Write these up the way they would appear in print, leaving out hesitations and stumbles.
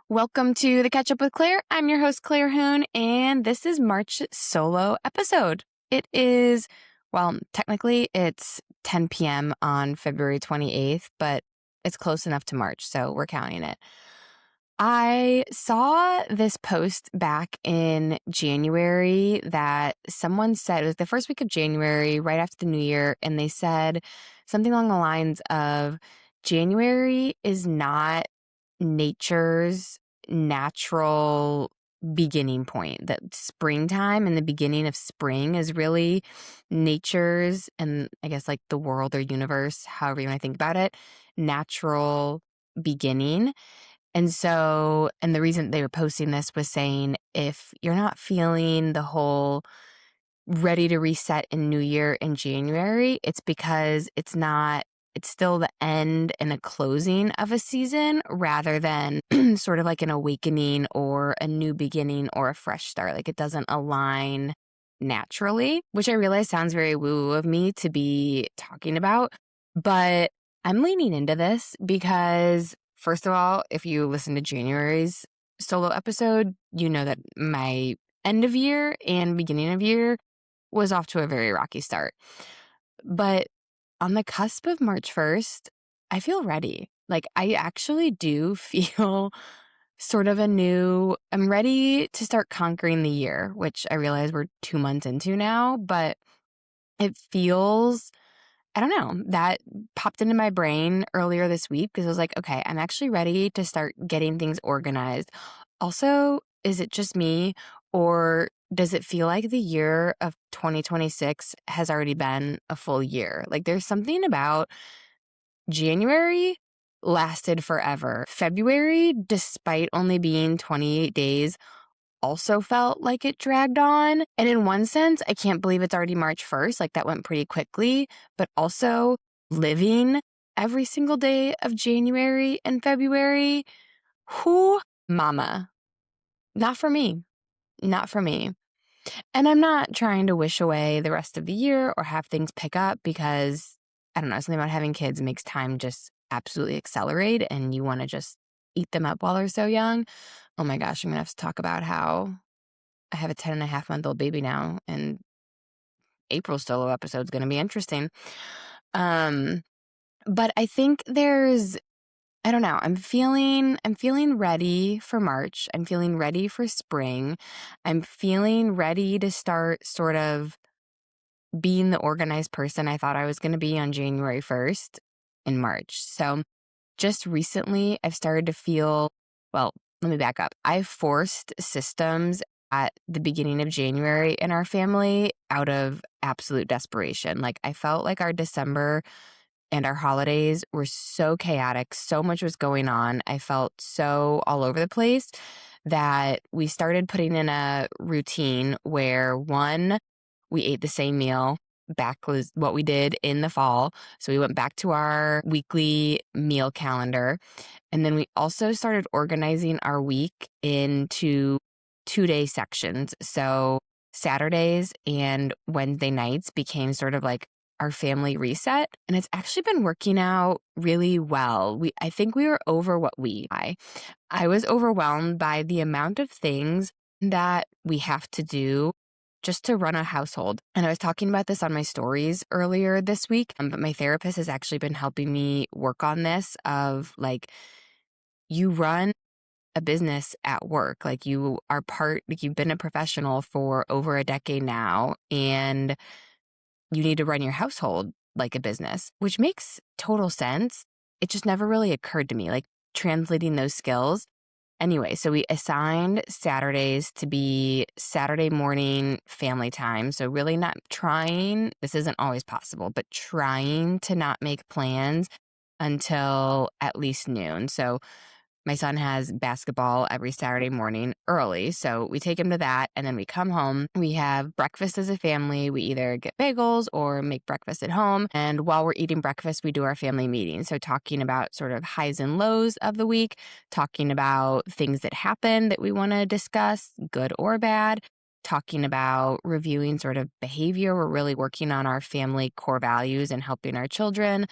Welcome to the Catch Up with Claire. I'm your host, Claire Hoon, and this is March solo episode. It is, technically it's 10 p.m. on February 28th, but it's close enough to March, so we're counting it. I saw this post back in January that someone said, it was the first week of January, right after the new year, and they said something along the lines of January is not nature's natural beginning point. That springtime and the beginning of spring is really nature's, and I guess like the world or universe, however you want to think about it, natural beginning. And the reason they were posting this was saying, if you're not feeling the whole ready to reset in New Year in January, it's because it's still the end and a closing of a season rather than sort of like an awakening or a new beginning or a fresh start. Like it doesn't align naturally, which I realize sounds very woo-woo of me to be talking about, but I'm leaning into this because, first of all, if you listen to January's solo episode, you know that my end of year and beginning of year was off to a very rocky start. But on the cusp of March 1st, I feel ready. Like I actually do feel sort of I'm ready to start conquering the year, which I realize we're 2 months into now, but it feels, I don't know, that popped into my brain earlier this week because I was like, okay, I'm actually ready to start getting things organized. Also, is it just me, or does it feel like the year of 2026 has already been a full year? Like there's something about January lasted forever. February, despite only being 28 days, also felt like it dragged on. And in one sense, I can't believe it's already March 1st. Like that went pretty quickly, but also living every single day of January and February. Who, mama, not for me. Not for me. And I'm not trying to wish away the rest of the year or have things pick up because, I don't know, something about having kids makes time just absolutely accelerate and you want to just eat them up while they're so young. Oh my gosh, I'm going to have to talk about how I have a 10.5-month-old baby now, and April's solo episode is going to be interesting. But I think I don't know, I'm feeling ready for March. I'm feeling ready for spring. I'm feeling ready to start sort of being the organized person I thought I was going to be on January 1st in March. So just recently, I've started to feel, let me back up. I forced systems at the beginning of January in our family out of absolute desperation. Like I felt like our December and our holidays were so chaotic. So much was going on. I felt so all over the place that we started putting in a routine where, one, we ate the same meal. Back was what we did in the fall. So we went back to our weekly meal calendar. And then we also started organizing our week into 2-day sections. So Saturdays and Wednesday nights became sort of like our family reset. And it's actually been working out really well. I think we were over I was overwhelmed by the amount of things that we have to do just to run a household. And I was talking about this on my stories earlier this week, but my therapist has actually been helping me work on this of like, you run a business at work. Like you've been a professional for over a decade now, and you need to run your household like a business, which makes total sense. It just never really occurred to me, like translating those skills. Anyway, so we assigned Saturdays to be Saturday morning family time. So really this isn't always possible, but trying to not make plans until at least noon. So my son has basketball every Saturday morning early, so we take him to that, and then we come home. We have breakfast as a family. We either get bagels or make breakfast at home, and while we're eating breakfast, we do our family meeting. So talking about sort of highs and lows of the week, talking about things that happen that we want to discuss, good or bad, talking about reviewing sort of behavior. We're really working on our family core values and helping our children.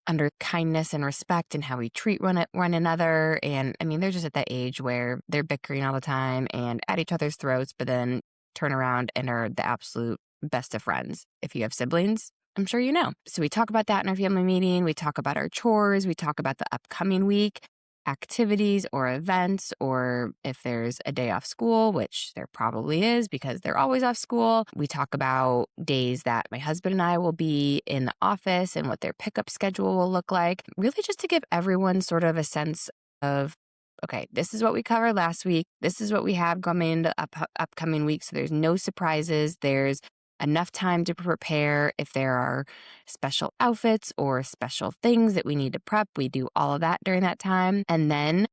under kindness and respect and how we treat one another. And I mean, they're just at that age where they're bickering all the time and at each other's throats, but then turn around and are the absolute best of friends. If you have siblings, I'm sure you know. So we talk about that in our family meeting. We talk about our chores. We talk about the upcoming week, activities or events, or if there's a day off school, which there probably is because they're always off school. We talk about days that my husband and I will be in the office and what their pickup schedule will look like, really just to give everyone sort of a sense of, okay, this is what we covered last week. This is what we have coming into upcoming week. So there's no surprises. There's enough time to prepare. If there are special outfits or special things that we need to prep, we do all of that during that time. And then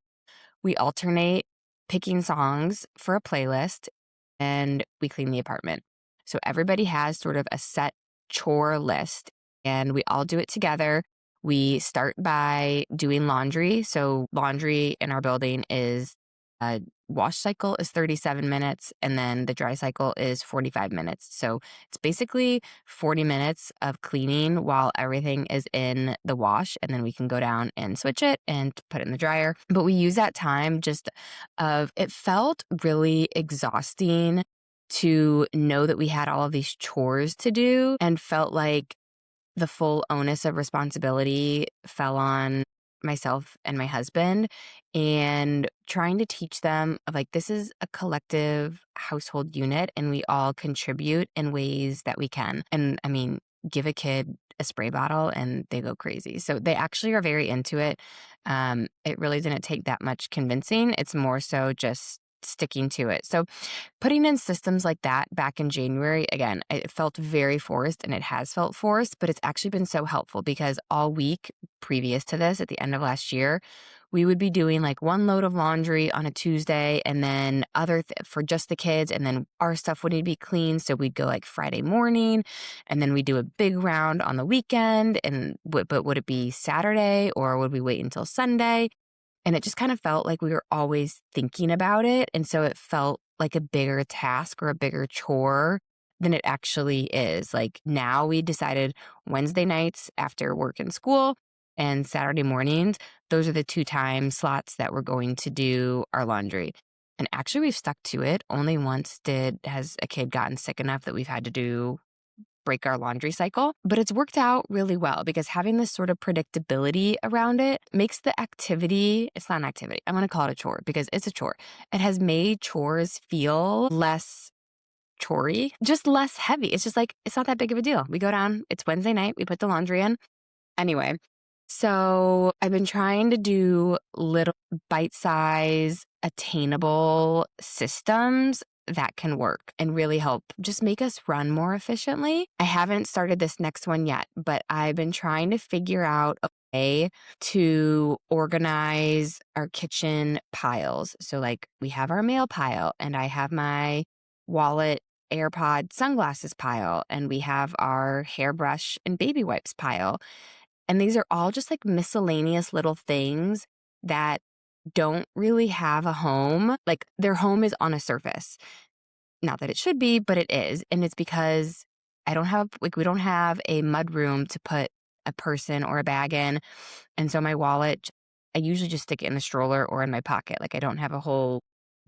we alternate picking songs for a playlist and we clean the apartment. So everybody has sort of a set chore list and we all do it together. We start by doing laundry. So laundry in our building is a wash cycle is 37 minutes and then the dry cycle is 45 minutes. So it's basically 40 minutes of cleaning while everything is in the wash and then we can go down and switch it and put it in the dryer. But we use that time it felt really exhausting to know that we had all of these chores to do and felt like the full onus of responsibility fell on myself and my husband, and trying to teach them of like, this is a collective household unit and we all contribute in ways that we can. And I mean, give a kid a spray bottle and they go crazy. So they actually are very into it. It really didn't take that much convincing. It's more so just sticking to it. So putting in systems like that back in January, again, it felt very forced and it has felt forced, but it's actually been so helpful because all week previous to this, at the end of last year, we would be doing like one load of laundry on a Tuesday and then for just the kids. And then our stuff would need to be clean. So we'd go like Friday morning and then we do a big round on the weekend. But would it be Saturday or would we wait until Sunday? And it just kind of felt like we were always thinking about it. And so it felt like a bigger task or a bigger chore than it actually is. Like now we decided Wednesday nights after work and school and Saturday mornings, those are the 2 time slots that we're going to do our laundry. And actually we've stuck to it. Only once has a kid gotten sick enough that we've had to break our laundry cycle, but it's worked out really well because having this sort of predictability around it makes the activity, it's not an activity, I'm going to call it a chore because it's a chore. It has made chores feel less chorey, just less heavy. It's just like, it's not that big of a deal. We go down, it's Wednesday night, we put the laundry in. Anyway, so I've been trying to do little bite-size, attainable systems that can work and really help just make us run more efficiently. I haven't started this next one yet, but I've been trying to figure out a way to organize our kitchen piles. So like we have our mail pile and I have my wallet, AirPod, sunglasses pile, and we have our hairbrush and baby wipes pile. And these are all just like miscellaneous little things that don't really have a home. Like their home is on a surface. Not that it should be, but it is. And it's because we don't have a mud room to put a person or a bag in. And so my wallet, I usually just stick it in the stroller or in my pocket. Like I don't have a whole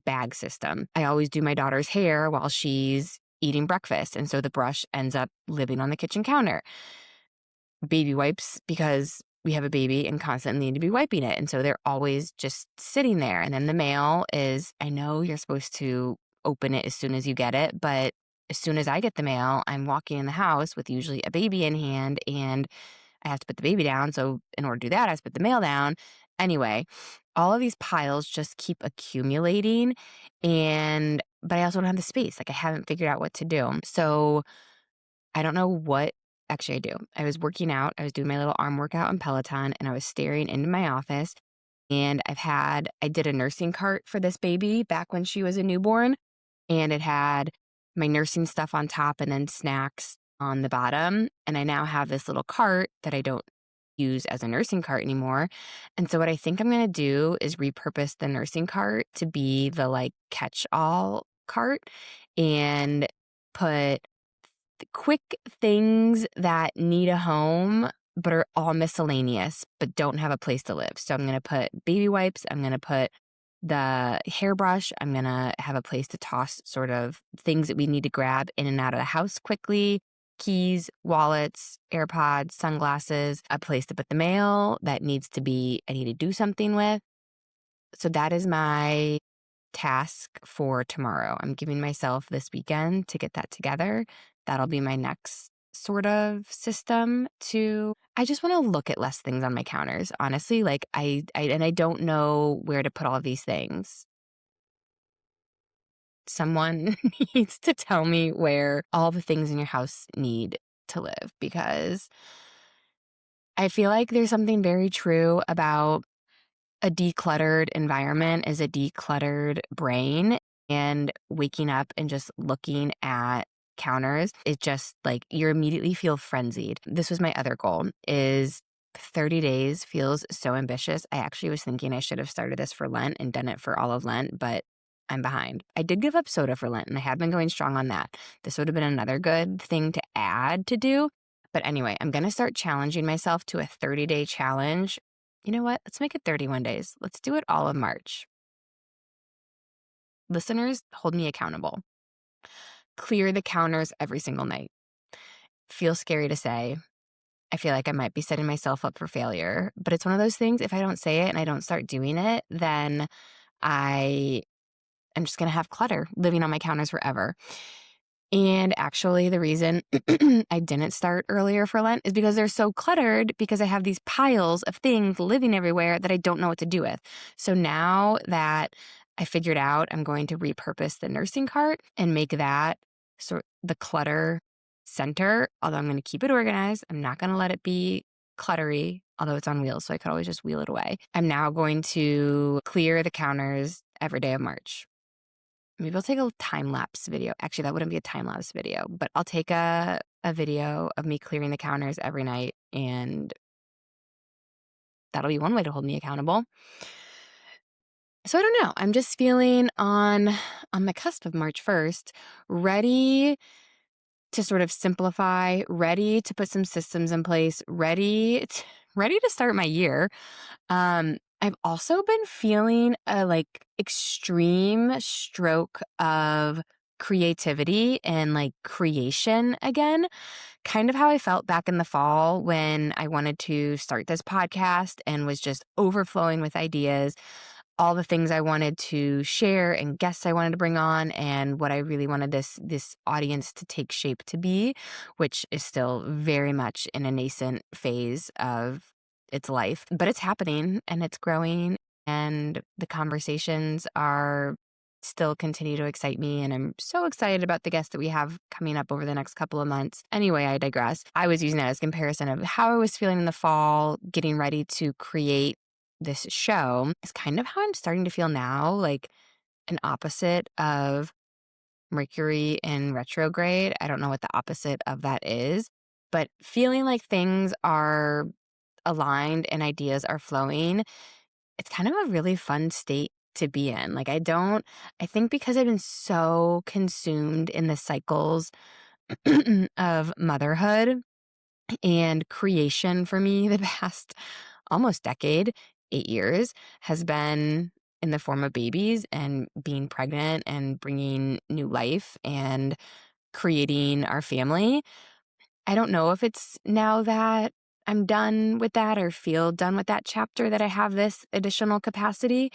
bag system. I always do my daughter's hair while she's eating breakfast. And so the brush ends up living on the kitchen counter. Baby wipes because we have a baby and constantly need to be wiping it. And so they're always just sitting there. And then the mail is, I know you're supposed to open it as soon as you get it, but as soon as I get the mail, I'm walking in the house with usually a baby in hand and I have to put the baby down. So in order to do that, I have to put the mail down. Anyway, all of these piles just keep accumulating but I also don't have the space. Like I haven't figured out what to do. So I don't know what actually I do. I was working out. I was doing my little arm workout on Peloton and I was staring into my office and I did a nursing cart for this baby back when she was a newborn and it had my nursing stuff on top and then snacks on the bottom. And I now have this little cart that I don't use as a nursing cart anymore. And so what I think I'm going to do is repurpose the nursing cart to be the like catch-all cart and put quick things that need a home but are all miscellaneous, but don't have a place to live. So I'm going to put baby wipes. I'm going to put the hairbrush. I'm going to have a place to toss sort of things that we need to grab in and out of the house quickly. Keys, wallets, AirPods, sunglasses, a place to put the mail that I need to do something with. So that is my task for tomorrow. I'm giving myself this weekend to get that together. That'll be my next sort of system I just want to look at less things on my counters. Honestly, like I don't know where to put all of these things. Someone needs to tell me where all the things in your house need to live, because I feel like there's something very true about a decluttered environment is a decluttered brain, and waking up and just looking at counters, it just like you immediately feel frenzied. This was my other goal is 30 days feels so ambitious. I actually was thinking I should have started this for Lent and done it for all of Lent, but I'm behind. I did give up soda for Lent and I had been going strong on that. This would have been another good thing to add to do. But anyway, I'm going to start challenging myself to a 30-day challenge. You know what? Let's make it 31 days. Let's do it all of March. Listeners, hold me accountable. Clear the counters every single night. Feels scary to say. I feel like I might be setting myself up for failure, but it's one of those things, if I don't say it and I don't start doing it, then I'm just going to have clutter living on my counters forever. And actually, the reason I didn't start earlier for Lent is because they're so cluttered, because I have these piles of things living everywhere that I don't know what to do with. So now that I figured out, I'm going to repurpose the nursing cart and make that sort the clutter center, although I'm going to keep it organized. I'm not going to let it be cluttery, although it's on wheels, so I could always just wheel it away. I'm now going to clear the counters every day of March. Maybe I'll take a time-lapse video. Actually, that wouldn't be a time-lapse video, but I'll take a video of me clearing the counters every night, and that'll be one way to hold me accountable. So I don't know. I'm just feeling on the cusp of March 1st, ready to sort of simplify, ready to put some systems in place, ready to start my year. I've also been feeling a like extreme stroke of creativity and like creation again, kind of how I felt back in the fall when I wanted to start this podcast and was just overflowing with ideas, all the things I wanted to share and guests I wanted to bring on, and what I really wanted this audience to take shape to be, which is still very much in a nascent phase of its life, but it's happening and it's growing, and the conversations are still continue to excite me, and I'm so excited about the guests that we have coming up over the next couple of months. Anyway, I digress. I was using that as a comparison of how I was feeling in the fall, getting ready to create this show. Is kind of how I'm starting to feel now, like an opposite of Mercury in retrograde. I don't know what the opposite of that is, but feeling like things are aligned and ideas are flowing. It's kind of a really fun state to be in. Like I think because I've been so consumed in the cycles of motherhood and creation for me the past almost decade, 8 years, has been in the form of babies and being pregnant and bringing new life and creating our family. I don't know if it's now that I'm done with that or feel done with that chapter that I have this additional capacity,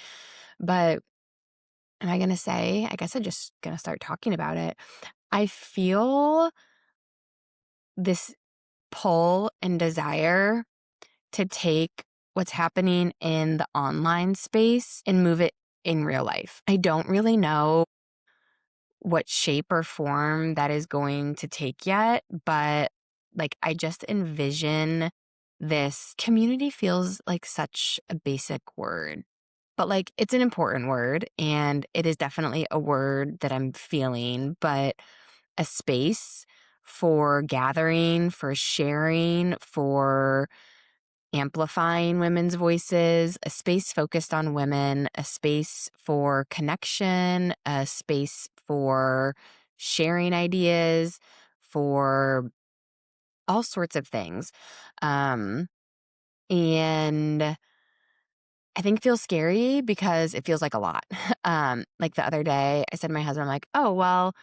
but am I going to say, I guess I'm just going to start talking about it. I feel this pull and desire to take what's happening in the online space and move it in real life. I don't really know what shape or form that is going to take yet, but like I just envision this community feels like such a basic word, but like it's an important word, and it is definitely a word that I'm feeling, but a space for gathering, for sharing, for amplifying women's voices, a space focused on women, a space for connection, a space for sharing ideas, for all sorts of things. Um, and I think it feels scary because it feels like a lot. Like the other day, I said to my husband, I'm like, oh, well,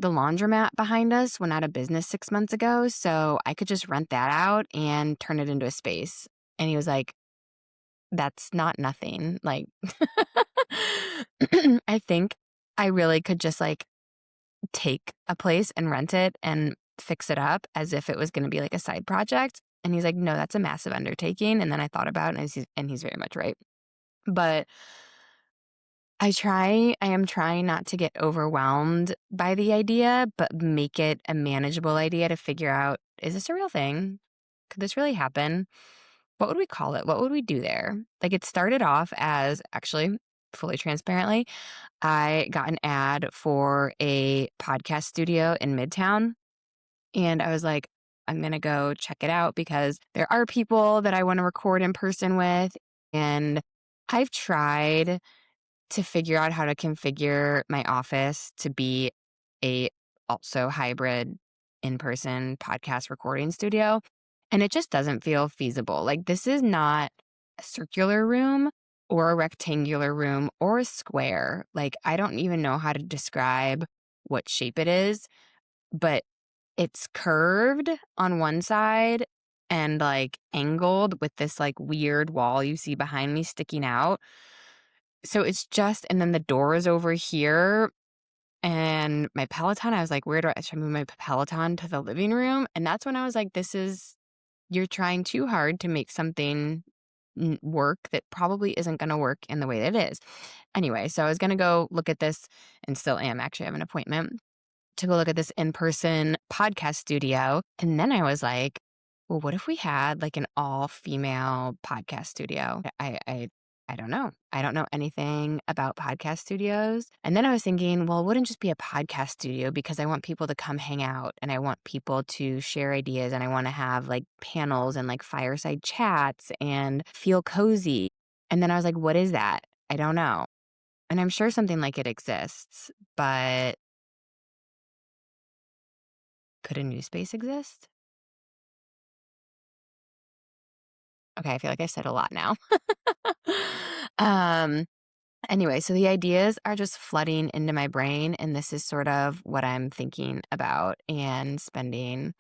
the laundromat behind us went out of business 6 months ago, so I could just rent that out and turn it into a space. And he was like, that's not nothing. Like, I think I really could just like take a place and rent it and fix it up as if it was going to be like a side project. And he's like, no, that's a massive undertaking. And then I thought about it, and he's very much right. But I am trying not to get overwhelmed by the idea, but make it a manageable idea to figure out, is this a real thing? Could this really happen? What would we call it? What would we do there? Like it started off as actually fully transparently, I got an ad for a podcast studio in Midtown. And I was like, I'm going to go check it out because there are people that I want to record in person with. And I've tried to figure out how to configure my office to be a also hybrid in-person podcast recording studio, and it just doesn't feel feasible. Like this is not a circular room or a rectangular room or a square. Like I don't even know how to describe what shape it is, but it's curved on one side and like angled with this like weird wall you see behind me sticking out. So it's just, and then the door is over here and my Peloton, I was like, where do should I move my Peloton to the living room? And that's when I was like, you're trying too hard to make something work that probably isn't going to work in the way that it is. Anyway, so I was going to go look at this and still am actually, I have an appointment to go look at this in-person podcast studio. And then I was like, well, what if we had like an all-female podcast studio? I don't know. I don't know anything about podcast studios. And then I was thinking, well, it wouldn't just be a podcast studio because I want people to come hang out and I want people to share ideas and I want to have like panels and like fireside chats and feel cozy. And then I was like, what is that? I don't know. And I'm sure something like it exists, but could a new space exist? Okay, I feel like I said a lot now. um, anyway, so the ideas are just flooding into my brain, and this is sort of what I'm thinking about and spending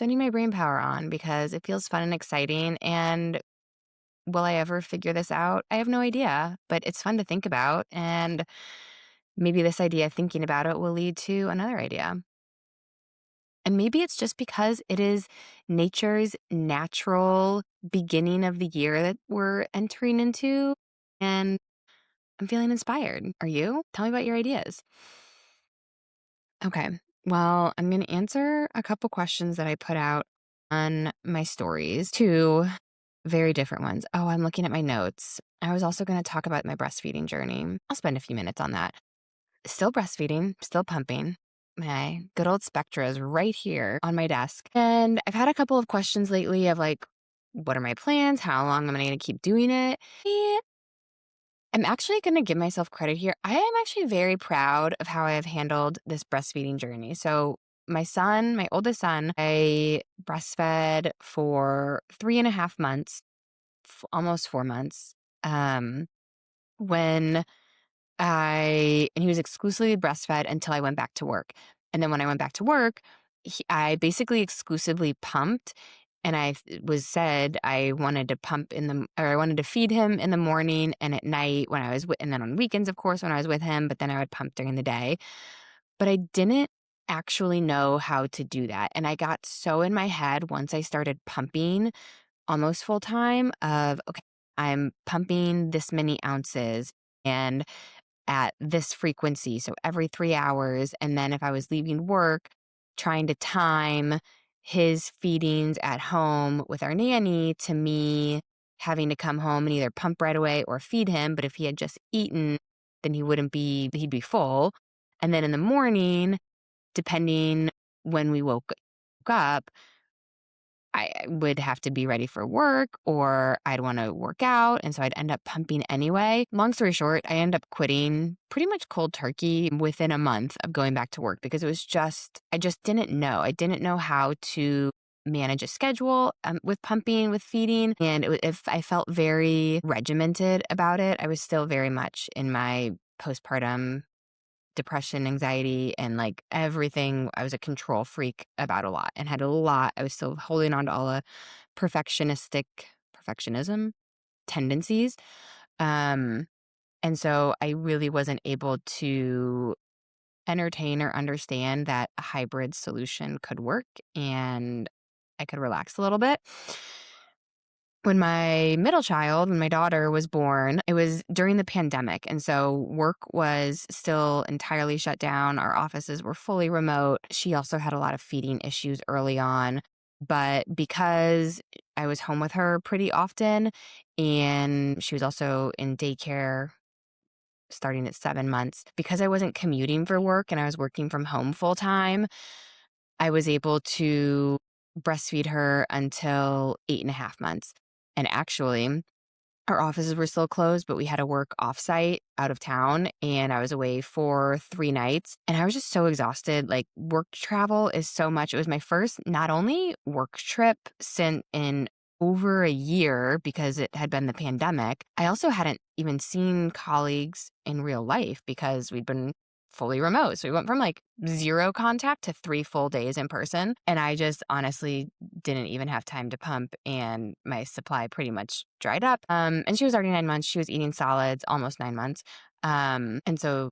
my brain power on because it feels fun and exciting. And will I ever figure this out? I have no idea, but it's fun to think about. And maybe this idea, thinking about it, will lead to another idea. And maybe it's just because it is nature's natural beginning of the year that we're entering into. And I'm feeling inspired. Are you? Tell me about your ideas. Okay. Well, I'm going to answer a couple questions that I put out on my stories, two very different ones. Oh, I'm looking at my notes. I was also going to talk about my breastfeeding journey. I'll spend a few minutes on that. Still breastfeeding, still pumping. My good old Spectra is right here on my desk. And I've had a couple of questions lately of like, what are my plans? How long am I going to keep doing it? I'm actually going to give myself credit here. I am actually very proud of how I have handled this breastfeeding journey. So my son, my oldest son, I breastfed for 3.5 months, almost 4 months. When and he was exclusively breastfed until I went back to work. And then when I went back to work, I basically exclusively pumped. And was said I wanted to I wanted to feed him in the morning and at night when I was and then on weekends, of course, when I was with him, but then I would pump during the day. But I didn't actually know how to do that. And I got so in my head once I started pumping almost full time of, okay, I'm pumping this many ounces and at this frequency. So every 3 hours. And then if I was leaving work, trying to time his feedings at home with our nanny to me having to come home and either pump right away or feed him. But if he had just eaten, then he'd be full. And then in the morning, depending when we woke up, I would have to be ready for work or I'd want to work out. And so I'd end up pumping anyway. Long story short, I ended up quitting pretty much cold turkey within a month of going back to work because I just didn't know. I didn't know how to manage a schedule with pumping, with feeding. And if I felt very regimented about it, I was still very much in my postpartum depression, anxiety, and like everything. I was a control freak about a lot and had a lot. I was still holding on to all the perfectionism tendencies. Um, and so I really wasn't able to entertain or understand that a hybrid solution could work and I could relax a little bit. When my daughter was born, it was during the pandemic. And so work was still entirely shut down. Our offices were fully remote. She also had a lot of feeding issues early on. But because I was home with her pretty often and she was also in daycare starting at 7 months, because I wasn't commuting for work and I was working from home full time, I was able to breastfeed her until 8.5 months. And actually, our offices were still closed, but we had to work offsite out of town. And I was away for 3 nights. And I was just so exhausted. Like, work travel is so much. It was my first, not only work trip since in over a year because it had been the pandemic, I also hadn't even seen colleagues in real life because we'd been fully remote. So we went from like 0 contact to 3 full days in person. And I just honestly didn't even have time to pump and my supply pretty much dried up. And she was already 9 months. She was eating solids almost 9 months. And so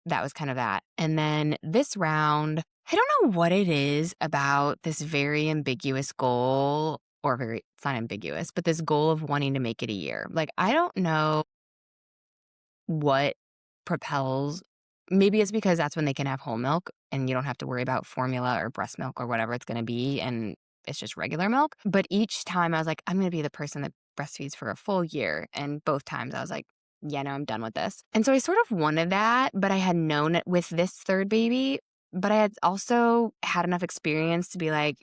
that was kind of that. And then this round, I don't know what it is about this very ambiguous goal it's not ambiguous, but this goal of wanting to make it a year. Like, I don't know what propels. Maybe it's because that's when they can have whole milk and you don't have to worry about formula or breast milk or whatever it's going to be. And it's just regular milk. But each time I was like, I'm going to be the person that breastfeeds for a full year. And both times I was like, yeah, no, I'm done with this. And so I sort of wanted that, but I had known it with this third baby. But I had also had enough experience to be like,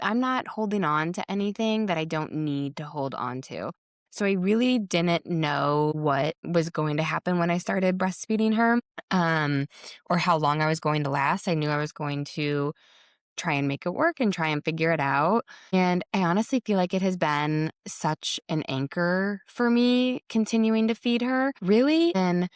I'm not holding on to anything that I don't need to hold on to. So I really didn't know what was going to happen when I started breastfeeding her, or how long I was going to last. I knew I was going to try and make it work and try and figure it out. And I honestly feel like it has been such an anchor for me continuing to feed her, really, and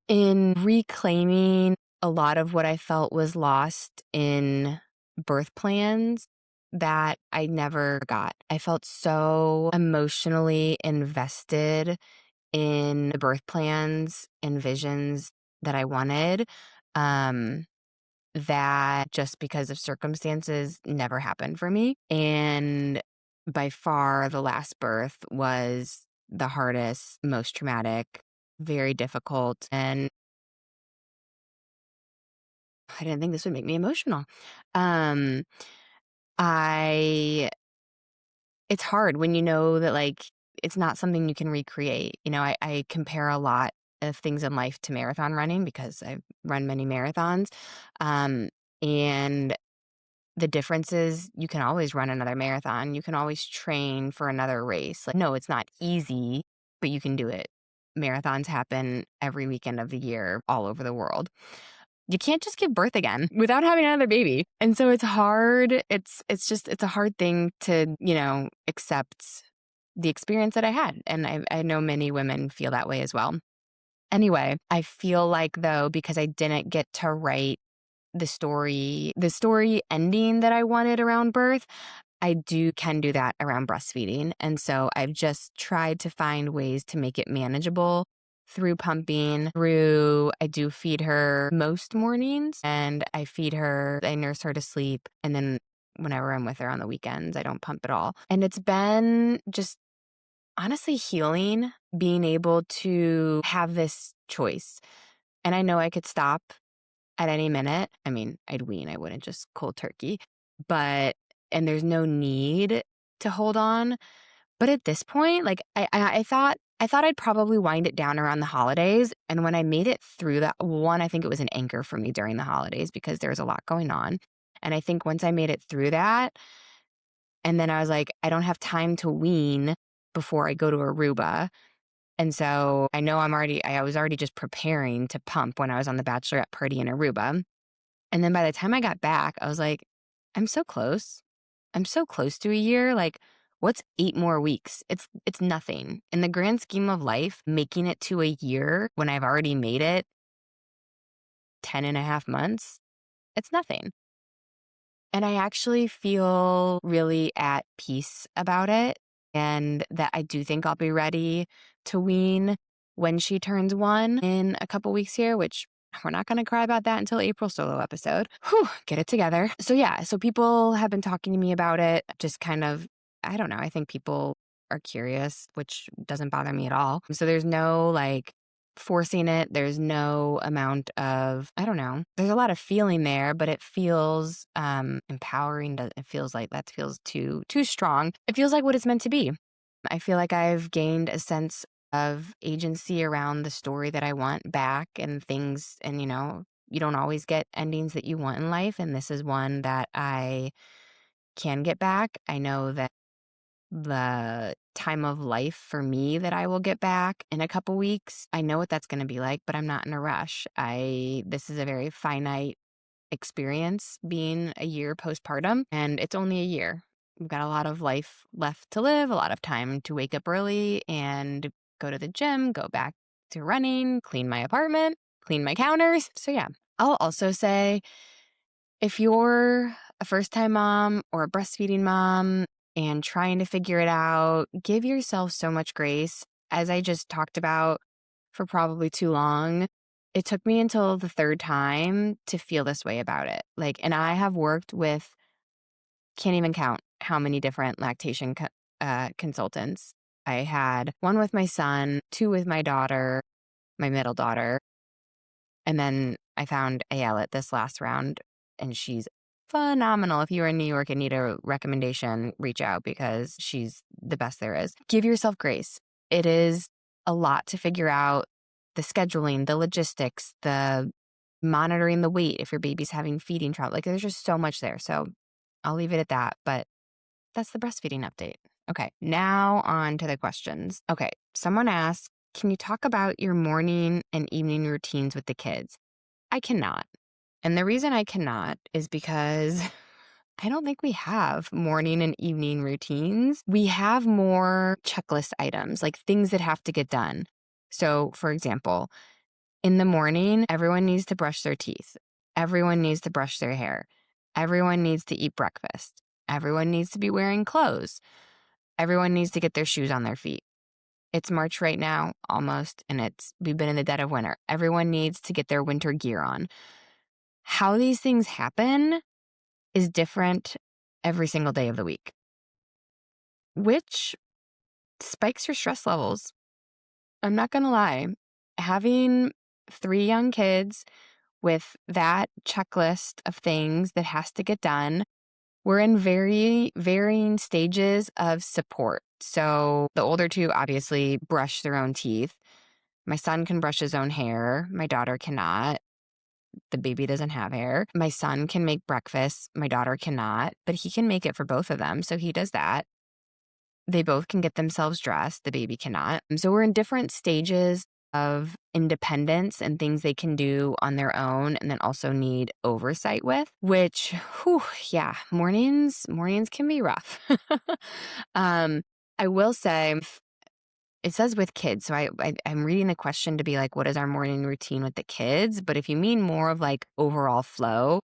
in reclaiming a lot of what I felt was lost in birth plans that I never got. I felt so emotionally invested in the birth plans and visions that I wanted, that just because of circumstances never happened for me. And by far, the last birth was the hardest, most traumatic, very difficult. And I didn't think this would make me emotional. Um, I It's hard when you know that, like, it's not something you can recreate. I compare a lot of things in life to marathon running because I've run many marathons. Um, and the difference is you can always run another marathon. You can always train for another race. Like, no, it's not easy, but you can do it. Marathons happen every weekend of the year all over the world. You can't just give birth again without having another baby. And so it's hard. It's a hard thing to, accept the experience that I had. And I know many women feel that way as well. Anyway, I feel like, though, because I didn't get to write the story ending that I wanted around birth, I can do that around breastfeeding. And so I've just tried to find ways to make it manageable through pumping, I do feed her most mornings and I nurse her to sleep. And then whenever I'm with her on the weekends, I don't pump at all. And it's been just honestly healing being able to have this choice. And I know I could stop at any minute. I mean, I'd wean, I wouldn't just cold turkey, and there's no need to hold on. But at this point, like, I thought I'd probably wind it down around the holidays. And when I made it through that one, I think it was an anchor for me during the holidays because there was a lot going on. And I think once I made it through that, and then I was like, I don't have time to wean before I go to Aruba. And so I know I was already just preparing to pump when I was on the bachelorette party in Aruba. And then by the time I got back, I was like, I'm so close. I'm so close to a year. Like, what's 8 more weeks? It's nothing. In the grand scheme of life, making it to a year when I've already made it 10 and a half months, it's nothing. And I actually feel really at peace about it, and that I do think I'll be ready to wean when she turns 1 in a couple weeks here, which we're not going to cry about that until April solo episode. Whew, get it together. So yeah, so people have been talking to me about it, just kind of, I don't know, I think people are curious, which doesn't bother me at all. So there's no like forcing it. There's no amount of, I don't know. There's a lot of feeling there, but it feels empowering. It feels like that feels too strong. It feels like what it's meant to be. I feel like I've gained a sense of agency around the story that I want back and things, and you don't always get endings that you want in life, and this is one that I can get back. I know that the time of life for me that I will get back in a couple weeks. I know what that's going to be like, but I'm not in a rush. This is a very finite experience being a year postpartum, and it's only a year. We've got a lot of life left to live, a lot of time to wake up early and go to the gym, go back to running, clean my apartment, clean my counters. So yeah, I'll also say if you're a first-time mom or a breastfeeding mom and trying to figure it out, give yourself so much grace. As I just talked about for probably too long, it took me until the third time to feel this way about it. And I have worked with, can't even count how many different lactation consultants. I had one with my son, two with my daughter, my middle daughter, and then I found Ayelet this last round, and she's phenomenal. If you are in New York and need a recommendation, reach out because she's the best there is. Give yourself grace. It is a lot to figure out, the scheduling, the logistics, the monitoring the weight if your baby's having feeding trouble. There's just so much there. So I'll leave it at that. But that's the breastfeeding update. Okay, now on to the questions. Okay, someone asked, can you talk about your morning and evening routines with the kids? I cannot. And the reason I cannot is because I don't think we have morning and evening routines. We have more checklist items, like things that have to get done. So, for example, in the morning, everyone needs to brush their teeth. Everyone needs to brush their hair. Everyone needs to eat breakfast. Everyone needs to be wearing clothes. Everyone needs to get their shoes on their feet. It's March right now, almost, and we've been in the dead of winter. Everyone needs to get their winter gear on. How these things happen is different every single day of the week, which spikes your stress levels. I'm not going to lie. Having 3 young kids with that checklist of things that has to get done, we're in very varying stages of support. So the older two obviously brush their own teeth. My son can brush his own hair. My daughter cannot. The baby doesn't have hair. My son can make breakfast. My daughter cannot, but he can make it for both of them. So he does that. They both can get themselves dressed. The baby cannot. So we're in different stages of independence and things they can do on their own and then also need oversight with, which, whew, yeah, mornings can be rough. I will say, it says with kids. So I'm reading the question to be like, what is our morning routine with the kids? But if you mean more of like overall flow,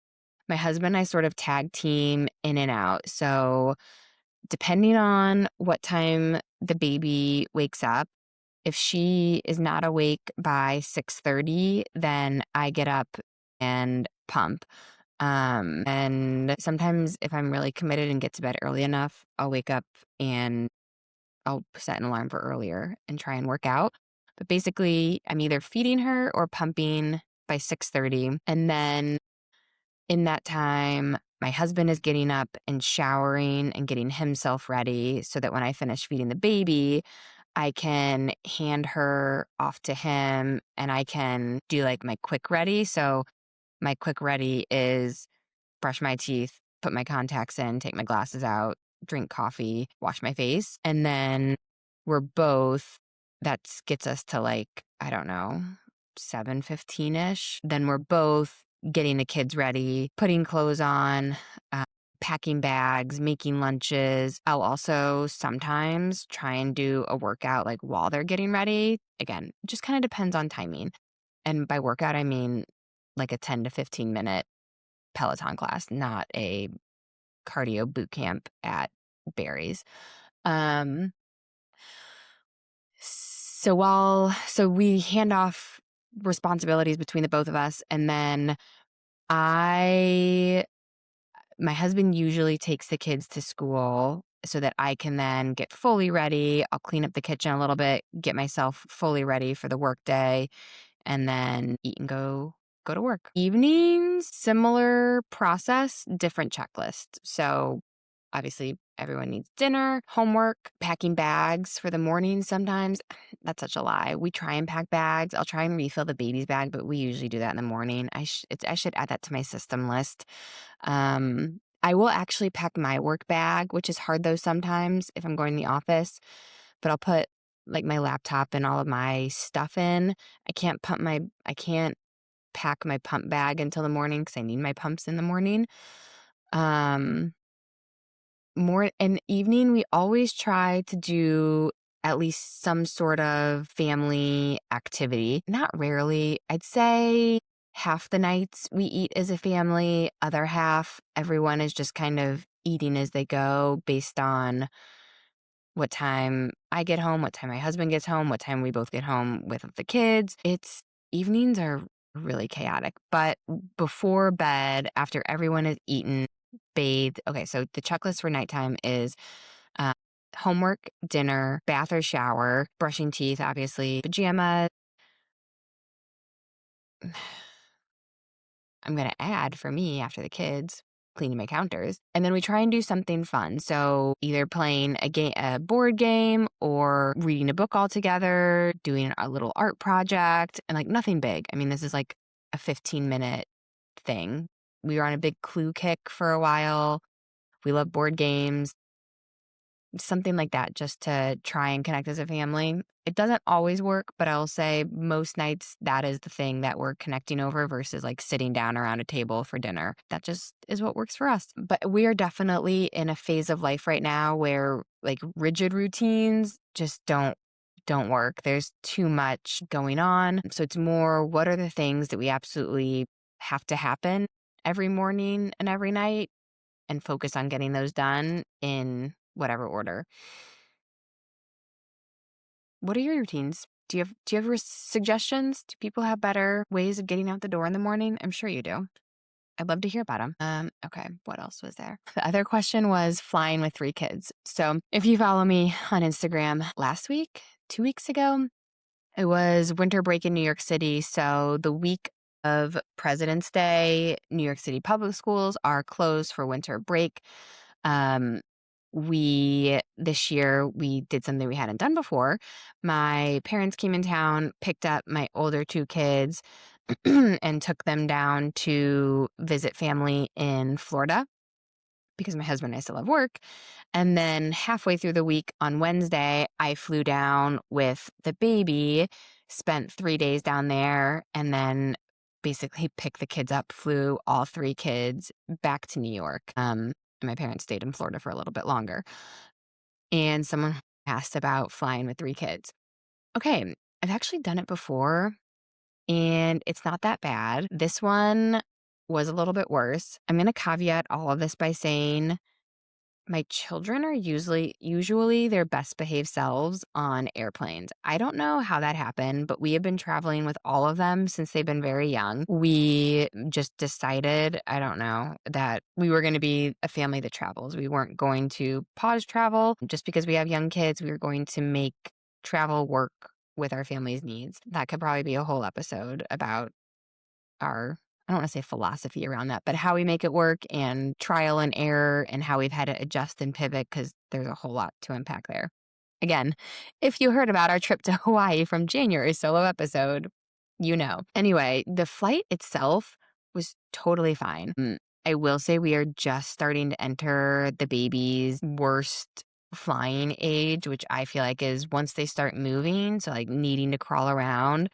my husband and I sort of tag team in and out. So depending on what time the baby wakes up, if she is not awake by 6:30, then I get up and pump. And sometimes if I'm really committed and get to bed early enough, I'll wake up and I'll set an alarm for earlier and try and work out. But basically, I'm either feeding her or pumping by 6:30. And then in that time, my husband is getting up and showering and getting himself ready so that when I finish feeding the baby, I can hand her off to him and I can do like my quick ready. So my quick ready is brush my teeth, put my contacts in, take my glasses out, drink coffee, wash my face. And then we're both, that gets us to like, I don't know, 7:15-ish. Then we're both getting the kids ready, putting clothes on, packing bags, making lunches. I'll also sometimes try and do a workout like while they're getting ready. Again, it just kind of depends on timing. And by workout, I mean like a 10 to 15 minute Peloton class, not a cardio boot camp at Barry's. Um, so we hand off responsibilities between the both of us, and then my husband usually takes the kids to school so that I can then get fully ready. I'll clean up the kitchen a little bit, get myself fully ready for the workday, and then eat and go to work. Evenings, similar process, different checklist. So obviously everyone needs dinner, homework, packing bags for the morning sometimes. That's such a lie. We try and pack bags. I'll try and refill the baby's bag, but we usually do that in the morning. I should add that to my system list. I will actually pack my work bag, which is hard though sometimes if I'm going to the office, but I'll put like my laptop and all of my stuff in. I can't pack my pump bag until the morning because I need my pumps in the morning. More in the evening, we always try to do at least some sort of family activity. Not rarely. I'd say half the nights we eat as a family, other half, everyone is just kind of eating as they go based on what time I get home, what time my husband gets home, what time we both get home with the kids. Evenings are really chaotic. But before bed, after everyone has eaten, bathed. Okay, so the checklist for nighttime is uh, homework, dinner, bath or shower, brushing teeth, obviously, pajamas. I'm going to add for me after the kids, cleaning my counters. And then we try and do something fun. So either playing a board game or reading a book all together, doing a little art project, and like nothing big. I mean, this is like a 15-minute thing. We were on a big Clue kick for a while. We love board games. Something like that just to try and connect as a family. It doesn't always work, but I'll say most nights that is the thing that we're connecting over versus like sitting down around a table for dinner. That just is what works for us. But we are definitely in a phase of life right now where like rigid routines just don't work. There's too much going on. So it's more what are the things that we absolutely have to happen every morning and every night and focus on getting those done in whatever order. What are your routines? Do you have suggestions? Do people have better ways of getting out the door in the morning? I'm sure you do. I'd love to hear about them. Okay, what else was there? The other question was flying with 3 kids. So if you follow me on Instagram last week, 2 weeks ago, it was winter break in New York City. So the week of President's Day, New York City public schools are closed for winter break. This year we did something we hadn't done before. My parents came in town, picked up my older 2 kids and took them down to visit family in Florida because my husband and I still have work. And then halfway through the week on Wednesday, I flew down with the baby, spent 3 days down there, and then basically picked the kids up, flew all 3 kids back to New York. And my parents stayed in Florida for a little bit longer. And someone asked about flying with 3 kids. Okay, I've actually done it before, and it's not that bad. This one was a little bit worse. I'm going to caveat all of this by saying my children are usually their best behaved selves on airplanes. I don't know how that happened, but we have been traveling with all of them since they've been very young. We just decided, I don't know, that we were going to be a family that travels. We weren't going to pause travel just because we have young kids. We were going to make travel work with our family's needs. That could probably be a whole episode about our, I don't want to say philosophy around that, but how we make it work and trial and error and how we've had to adjust and pivot because there's a whole lot to unpack there. Again, if you heard about our trip to Hawaii from January's solo episode, you know. Anyway, the flight itself was totally fine. I will say we are just starting to enter the baby's worst flying age, which I feel like is once they start moving, so like needing to crawl around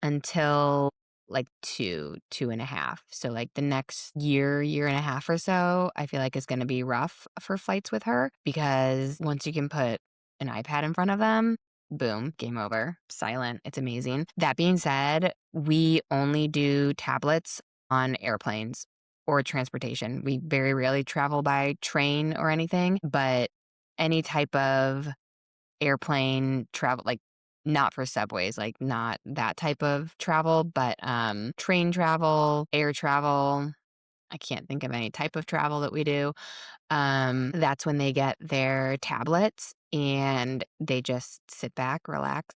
until like 2.5. So like the next year and a half or so, I feel like is going to be rough for flights with her, because once you can put an iPad in front of them, boom, game over, silent. It's amazing. That being said, we only do tablets on airplanes or transportation. We very rarely travel by train or anything, but any type of airplane travel, like not for subways, like not that type of travel, but train travel, air travel. I can't think of any type of travel that we do. That's when they get their tablets and they just sit back, relax,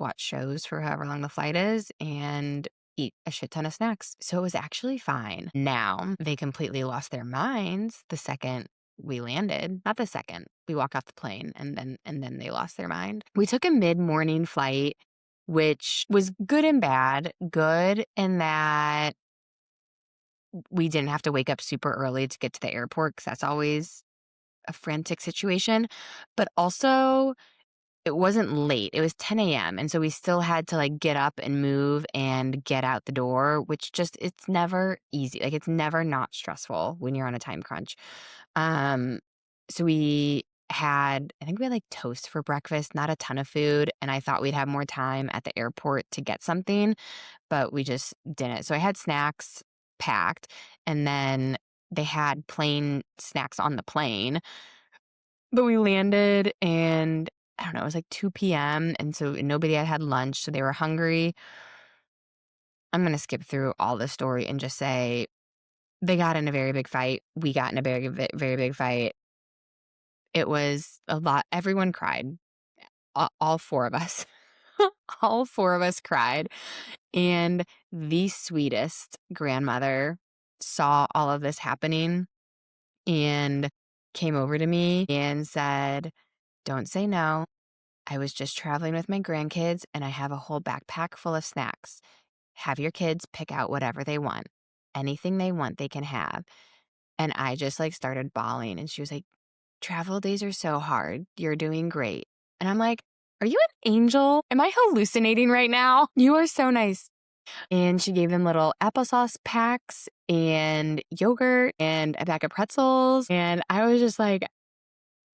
watch shows for however long the flight is, and eat a shit ton of snacks. So it was actually fine. Now, they completely lost their minds the second we landed. Not the second. We walked off the plane and then they lost their mind. We took a mid-morning flight, which was good and bad. Good in that we didn't have to wake up super early to get to the airport, because that's always a frantic situation. But also, it wasn't late. It was 10 a.m. And so we still had to like get up and move and get out the door, which just, it's never easy. Like it's never not stressful when you're on a time crunch. So I think we had like toast for breakfast, not a ton of food. And I thought we'd have more time at the airport to get something, but we just didn't. So I had snacks packed, and then they had plain snacks on the plane. But we landed and I don't know, it was like 2 p.m. And so nobody had had lunch. So they were hungry. I'm going to skip through all the story and just say they got in a very big fight. We got in a very, very big fight. It was a lot. Everyone cried. All four of us. All four of us cried. And the sweetest grandmother saw all of this happening and came over to me and said, "Don't say no. I was just traveling with my grandkids and I have a whole backpack full of snacks. Have your kids pick out whatever they want. Anything they want, they can have." And I just like started bawling, and she was like, "Travel days are so hard. You're doing great." And I'm like, "Are you an angel? Am I hallucinating right now? You are so nice." And she gave them little applesauce packs and yogurt and a bag of pretzels. And I was just like,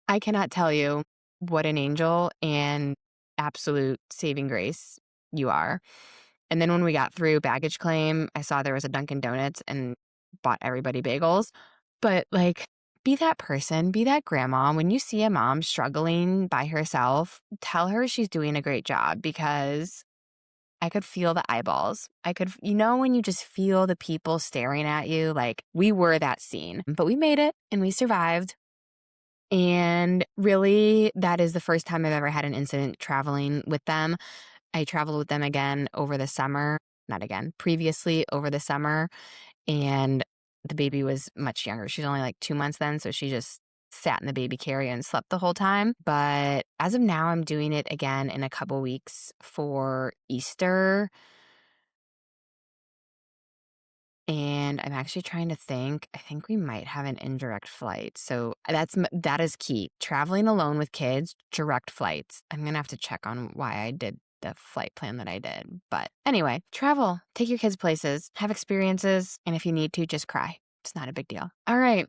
I cannot tell you what an angel and absolute saving grace you are. And then when we got through baggage claim, I saw there was a Dunkin' Donuts and bought everybody bagels. But like, be that person, be that grandma. When you see a mom struggling by herself, tell her she's doing a great job, because I could feel the eyeballs. When you just feel the people staring at you, like we were that scene. But we made it and we survived. And really, that is the first time I've ever had an incident traveling with them. I traveled with them again over the summer. Not again, previously over the summer. And the baby was much younger. She's only like 2 months then. So she just sat in the baby carrier and slept the whole time. But as of now, I'm doing it again in a couple weeks for Easter. And I'm actually trying to think. I think we might have an indirect flight. So that is key. Traveling alone with kids, direct flights. I'm going to have to check on why I did the flight plan that I did. But anyway, travel, take your kids places, have experiences. And if you need to, just cry. It's not a big deal. All right.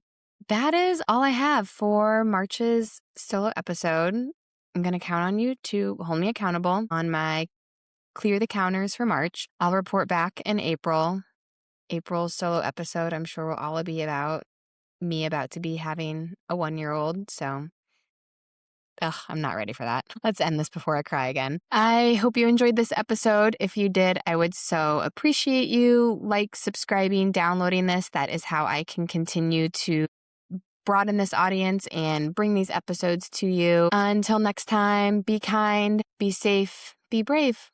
That is all I have for March's solo episode. I'm going to count on you to hold me accountable on my clear the counters for March. I'll report back in April's solo episode. I'm sure will all be about me about to be having a 1-year-old. So, I'm not ready for that. Let's end this before I cry again. I hope you enjoyed this episode. If you did, I would so appreciate you subscribing, downloading this. That is how I can continue to broaden this audience and bring these episodes to you. Until next time, be kind, be safe, be brave.